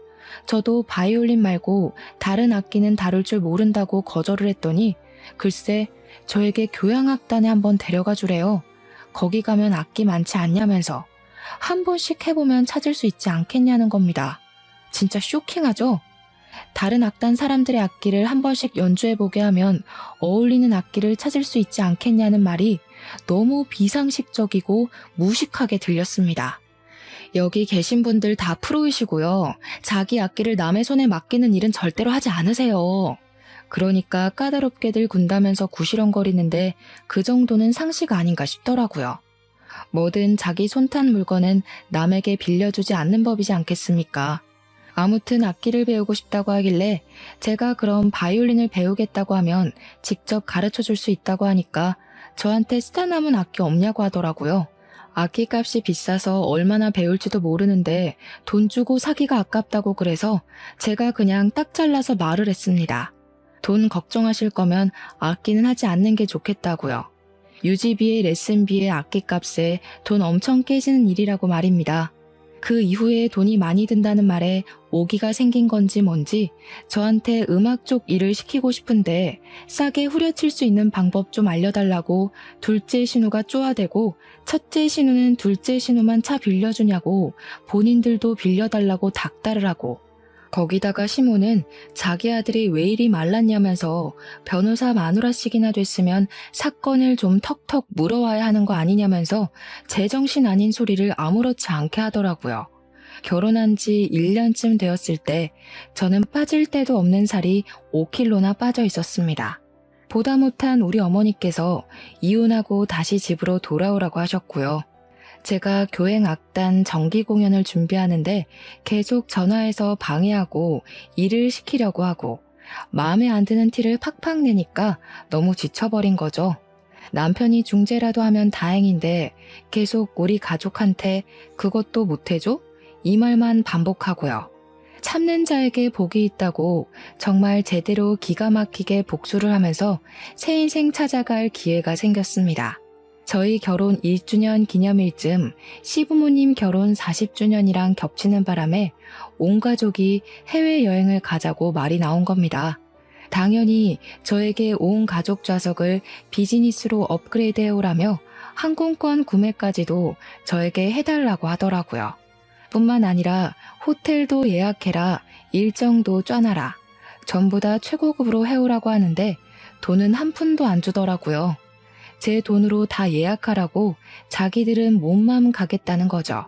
저도 바이올린 말고 다른 악기는 다룰 줄 모른다고 거절을 했더니 글쎄 저에게 교향악단에 한번 데려가 주래요. 거기 가면 악기 많지 않냐면서 한 번씩 해보면 찾을 수 있지 않겠냐는 겁니다. 진짜 쇼킹하죠? 다른 악단 사람들의 악기를 한 번씩 연주해보게 하면 어울리는 악기를 찾을 수 있지 않겠냐는 말이 너무 비상식적이고 무식하게 들렸습니다. 여기 계신 분들 다 프로이시고요. 자기 악기를 남의 손에 맡기는 일은 절대로 하지 않으세요. 그러니까 까다롭게들 군다면서 구시렁거리는데 그 정도는 상식 아닌가 싶더라고요. 뭐든 자기 손 탄 물건은 남에게 빌려주지 않는 법이지 않겠습니까? 아무튼 악기를 배우고 싶다고 하길래 제가 그럼 바이올린을 배우겠다고 하면 직접 가르쳐 줄 수 있다고 하니까 저한테 쓰다 남은 악기 없냐고 하더라고요. 악기값이 비싸서 얼마나 배울지도 모르는데 돈 주고 사기가 아깝다고 그래서 제가 그냥 딱 잘라서 말을 했습니다. 돈 걱정하실 거면 악기는 하지 않는 게 좋겠다고요. 유지비에 레슨비에 악기값에 돈 엄청 깨지는 일이라고 말입니다. 그 이후에 돈이 많이 든다는 말에 오기가 생긴 건지 뭔지 저한테 음악 쪽 일을 시키고 싶은데 싸게 후려칠 수 있는 방법 좀 알려달라고 둘째 신우가 쪼아대고 첫째 신우는 둘째 신우만 차 빌려주냐고 본인들도 빌려달라고 닥달을 하고 거기다가 시모는 자기 아들이 왜 이리 말랐냐면서 변호사 마누라씩이나 됐으면 사건을 좀 턱턱 물어와야 하는 거 아니냐면서 제정신 아닌 소리를 아무렇지 않게 하더라고요. 결혼한 지 1년쯤 되었을 때 저는 빠질 데도 없는 살이 5kg나 빠져 있었습니다. 보다 못한 우리 어머니께서 이혼하고 다시 집으로 돌아오라고 하셨고요. 제가 교행 악단 정기 공연을 준비하는데 계속 전화해서 방해하고 일을 시키려고 하고 마음에 안 드는 티를 팍팍 내니까 너무 지쳐버린 거죠. 남편이 중재라도 하면 다행인데 계속 우리 가족한테 그것도 못해줘? 이 말만 반복하고요. 참는 자에게 복이 있다고 정말 제대로 기가 막히게 복수를 하면서 새 인생 찾아갈 기회가 생겼습니다. 저희 결혼 1주년 기념일쯤 시부모님 결혼 40주년이랑 겹치는 바람에 온 가족이 해외여행을 가자고 말이 나온 겁니다. 당연히 저에게 온 가족 좌석을 비즈니스로 업그레이드 해오라며 항공권 구매까지도 저에게 해달라고 하더라고요. 뿐만 아니라 호텔도 예약해라, 일정도 짜놔라, 전부 다 최고급으로 해오라고 하는데 돈은 한 푼도 안 주더라고요. 제 돈으로 다 예약하라고 자기들은 몸만 가겠다는 거죠.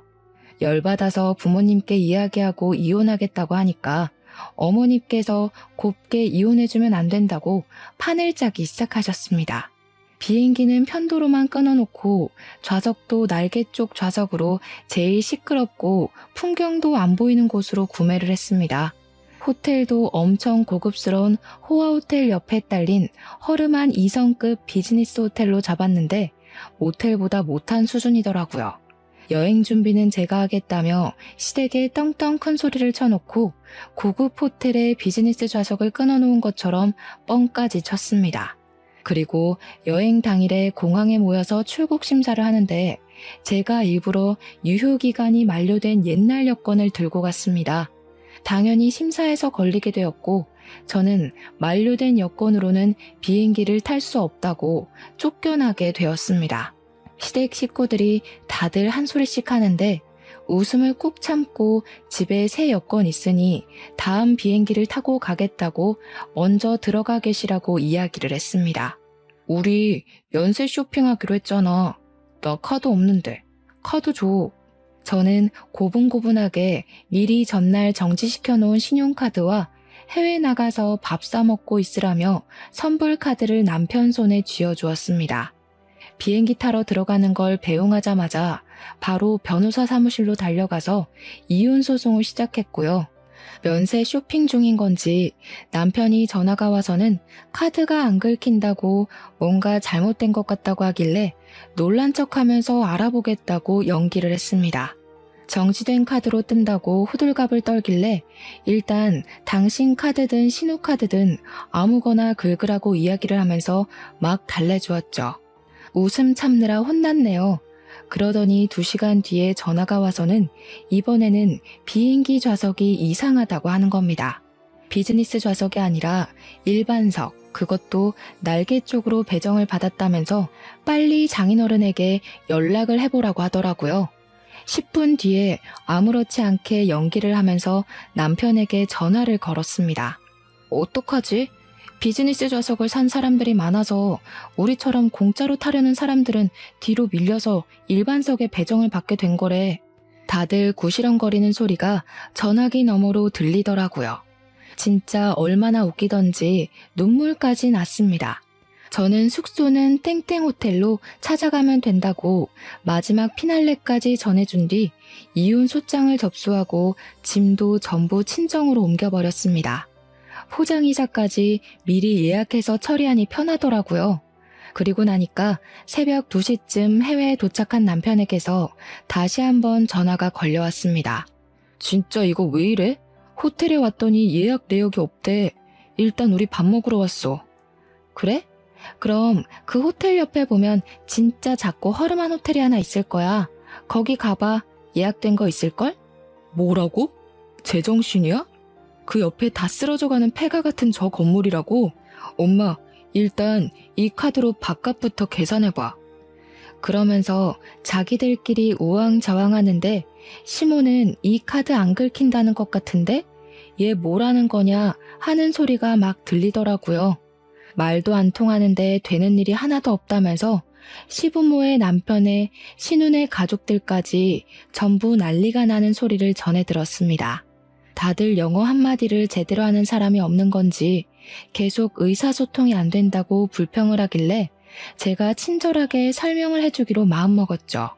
열받아서 부모님께 이야기하고 이혼하겠다고 하니까 어머니께서 곱게 이혼해주면 안 된다고 판을 짜기 시작하셨습니다. 비행기는 편도로만 끊어놓고 좌석도 날개 쪽 좌석으로 제일 시끄럽고 풍경도 안 보이는 곳으로 구매를 했습니다. 호텔도 엄청 고급스러운 호화호텔 옆에 딸린 허름한 2성급 비즈니스 호텔로 잡았는데 모텔보다 못한 수준이더라고요. 여행 준비는 제가 하겠다며 시댁에 떵떵 큰 소리를 쳐놓고 고급 호텔에 비즈니스 좌석을 끊어놓은 것처럼 뻥까지 쳤습니다. 그리고 여행 당일에 공항에 모여서 출국 심사를 하는데 제가 일부러 유효기간이 만료된 옛날 여권을 들고 갔습니다. 당연히 심사에서 걸리게 되었고 저는 만료된 여권으로는 비행기를 탈 수 없다고 쫓겨나게 되었습니다. 시댁 식구들이 다들 한 소리씩 하는데 웃음을 꾹 참고 집에 새 여권 있으니 다음 비행기를 타고 가겠다고 먼저 들어가 계시라고 이야기를 했습니다. 우리 연세 쇼핑하기로 했잖아. 나 카드 없는데. 카드 줘. 저는 고분고분하게 미리 전날 정지시켜 놓은 신용카드와 해외 나가서 밥 사 먹고 있으라며 선불 카드를 남편 손에 쥐어주었습니다. 비행기 타러 들어가는 걸 배웅하자마자 바로 변호사 사무실로 달려가서 이혼 소송을 시작했고요. 면세 쇼핑 중인 건지 남편이 전화가 와서는 카드가 안 긁힌다고 뭔가 잘못된 것 같다고 하길래 놀란 척하면서 알아보겠다고 연기를 했습니다. 정지된 카드로 뜬다고 호들갑을 떨길래 일단 당신 카드든 신호카드든 아무거나 긁으라고 이야기를 하면서 막 달래주었죠. 웃음 참느라 혼났네요. 그러더니 2시간 뒤에 전화가 와서는 이번에는 비행기 좌석이 이상하다고 하는 겁니다. 비즈니스 좌석이 아니라 일반석, 그것도 날개 쪽으로 배정을 받았다면서 빨리 장인어른에게 연락을 해보라고 하더라고요. 10분 뒤에 아무렇지 않게 연기를 하면서 남편에게 전화를 걸었습니다. 어떡하지? 비즈니스 좌석을 산 사람들이 많아서 우리처럼 공짜로 타려는 사람들은 뒤로 밀려서 일반석에 배정을 받게 된 거래. 다들 구시렁거리는 소리가 전화기 너머로 들리더라고요. 진짜 얼마나 웃기던지 눈물까지 났습니다. 저는 숙소는 땡땡 호텔로 찾아가면 된다고 마지막 피날레까지 전해준 뒤 이혼 소장을 접수하고 짐도 전부 친정으로 옮겨버렸습니다. 포장이자까지 미리 예약해서 처리하니 편하더라고요. 그리고 나니까 새벽 2시쯤 해외에 도착한 남편에게서 다시 한번 전화가 걸려왔습니다. 진짜 이거 왜 이래? 호텔에 왔더니 예약 내역이 없대. 일단 우리 밥 먹으러 왔어. 그래? 그럼 그 호텔 옆에 보면 진짜 작고 허름한 호텔이 하나 있을 거야. 거기 가봐. 예약된 거 있을걸? 뭐라고? 제정신이야? 그 옆에 다 쓰러져가는 폐가 같은 저 건물이라고? 엄마, 일단 이 카드로 밥값부터 계산해봐. 그러면서 자기들끼리 우왕좌왕하는데 시모는 이 카드 안 긁힌다는 것 같은데 얘 뭐라는 거냐 하는 소리가 막 들리더라고요. 말도 안 통하는데 되는 일이 하나도 없다면서 시부모의 남편의 신혼의 가족들까지 전부 난리가 나는 소리를 전해 들었습니다. 다들 영어 한마디를 제대로 하는 사람이 없는 건지 계속 의사소통이 안 된다고 불평을 하길래 제가 친절하게 설명을 해주기로 마음먹었죠.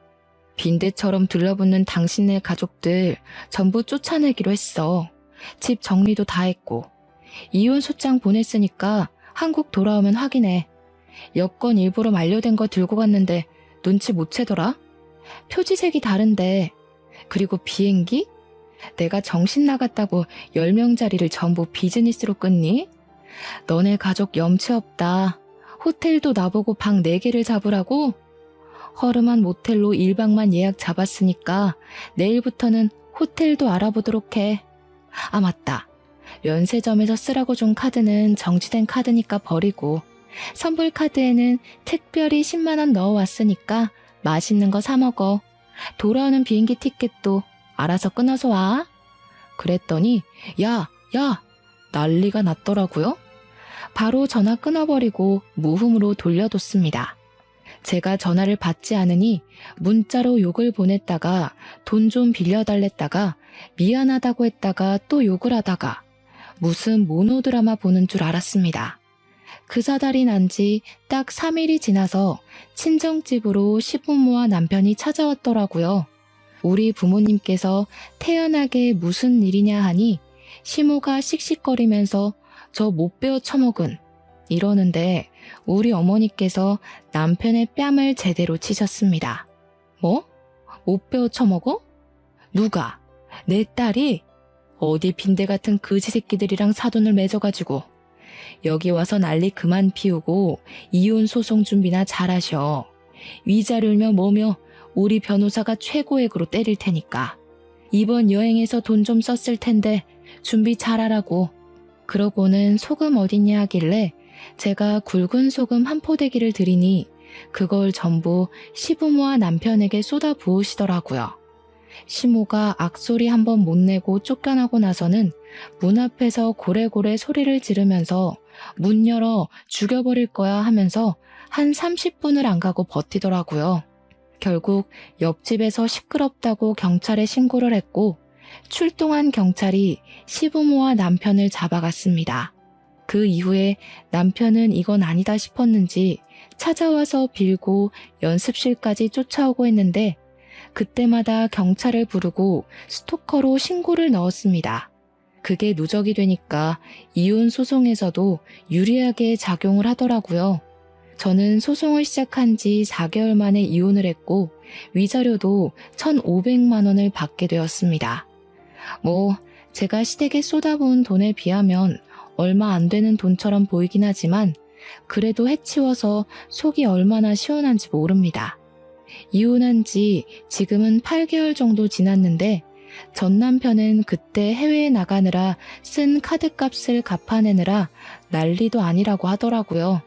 빈대처럼 들러붙는 당신네 가족들 전부 쫓아내기로 했어. 집 정리도 다 했고. 이혼 소장 보냈으니까 한국 돌아오면 확인해. 여권 일부러 만료된 거 들고 갔는데 눈치 못 채더라? 표지색이 다른데. 그리고 비행기? 내가 정신 나갔다고 10명짜리를 전부 비즈니스로 끊니? 너네 가족 염치 없다. 호텔도 나보고 방 4개를 잡으라고? 허름한 모텔로 1박만 예약 잡았으니까 내일부터는 호텔도 알아보도록 해. 아, 맞다. 면세점에서 쓰라고 준 카드는 정지된 카드니까 버리고 선불 카드에는 특별히 10만 원 넣어왔으니까 맛있는 거 사 먹어. 돌아오는 비행기 티켓도 알아서 끊어서 와. 그랬더니 야 난리가 났더라고요. 바로 전화 끊어버리고 무음으로 돌려뒀습니다. 제가 전화를 받지 않으니 문자로 욕을 보냈다가 돈 좀 빌려달랬다가 미안하다고 했다가 또 욕을 하다가 무슨 모노드라마 보는 줄 알았습니다. 그 사달이 난 지 딱 3일이 지나서 친정집으로 시부모와 남편이 찾아왔더라고요. 우리 부모님께서 태연하게 무슨 일이냐 하니 시모가 씩씩거리면서 저 못 베어 처먹은 이러는데 우리 어머니께서 남편의 뺨을 제대로 치셨습니다. 뭐? 못 베어 처먹어? 누가? 내 딸이? 어디 빈대 같은 거지 새끼들이랑 사돈을 맺어가지고 여기 와서 난리 그만 피우고 이혼 소송 준비나 잘하셔. 위자료며 뭐며 우리 변호사가 최고액으로 때릴 테니까. 이번 여행에서 돈 좀 썼을 텐데 준비 잘하라고. 그러고는 소금 어딨냐 하길래 제가 굵은 소금 한 포대기를 드리니 그걸 전부 시부모와 남편에게 쏟아 부으시더라고요. 시모가 악소리 한번 못 내고 쫓겨나고 나서는 문 앞에서 고래고래 소리를 지르면서 문 열어 죽여버릴 거야 하면서 한 30분을 안 가고 버티더라고요. 결국 옆집에서 시끄럽다고 경찰에 신고를 했고 출동한 경찰이 시부모와 남편을 잡아갔습니다. 그 이후에 남편은 이건 아니다 싶었는지 찾아와서 빌고 연습실까지 쫓아오고 했는데 그때마다 경찰을 부르고 스토커로 신고를 넣었습니다. 그게 누적이 되니까 이혼 소송에서도 유리하게 작용을 하더라고요. 저는 소송을 시작한 지 4개월 만에 이혼을 했고 위자료도 1,500만 원을 받게 되었습니다. 제가 시댁에 쏟아부은 돈에 비하면 얼마 안 되는 돈처럼 보이긴 하지만 그래도 해치워서 속이 얼마나 시원한지 모릅니다. 이혼한 지 지금은 8개월 정도 지났는데 전 남편은 그때 해외에 나가느라 쓴 카드값을 갚아내느라 난리도 아니라고 하더라고요.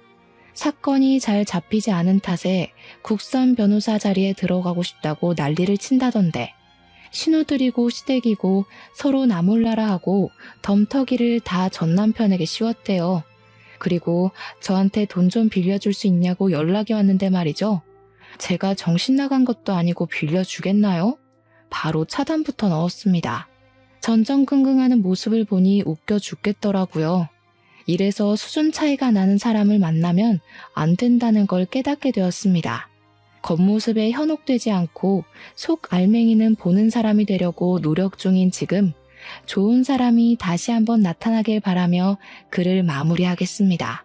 사건이 잘 잡히지 않은 탓에 국선 변호사 자리에 들어가고 싶다고 난리를 친다던데 신우들이고 시댁이고 서로 나몰라라 하고 덤터기를 다 전 남편에게 씌웠대요. 그리고 저한테 돈 좀 빌려줄 수 있냐고 연락이 왔는데 말이죠. 제가 정신 나간 것도 아니고 빌려주겠나요? 바로 차단부터 넣었습니다. 전전긍긍하는 모습을 보니 웃겨 죽겠더라고요. 이래서 수준 차이가 나는 사람을 만나면 안 된다는 걸 깨닫게 되었습니다. 겉모습에 현혹되지 않고 속 알맹이는 보는 사람이 되려고 노력 중인 지금 좋은 사람이 다시 한번 나타나길 바라며 글을 마무리하겠습니다.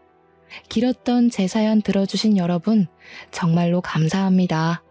길었던 제 사연 들어주신 여러분 정말로 감사합니다.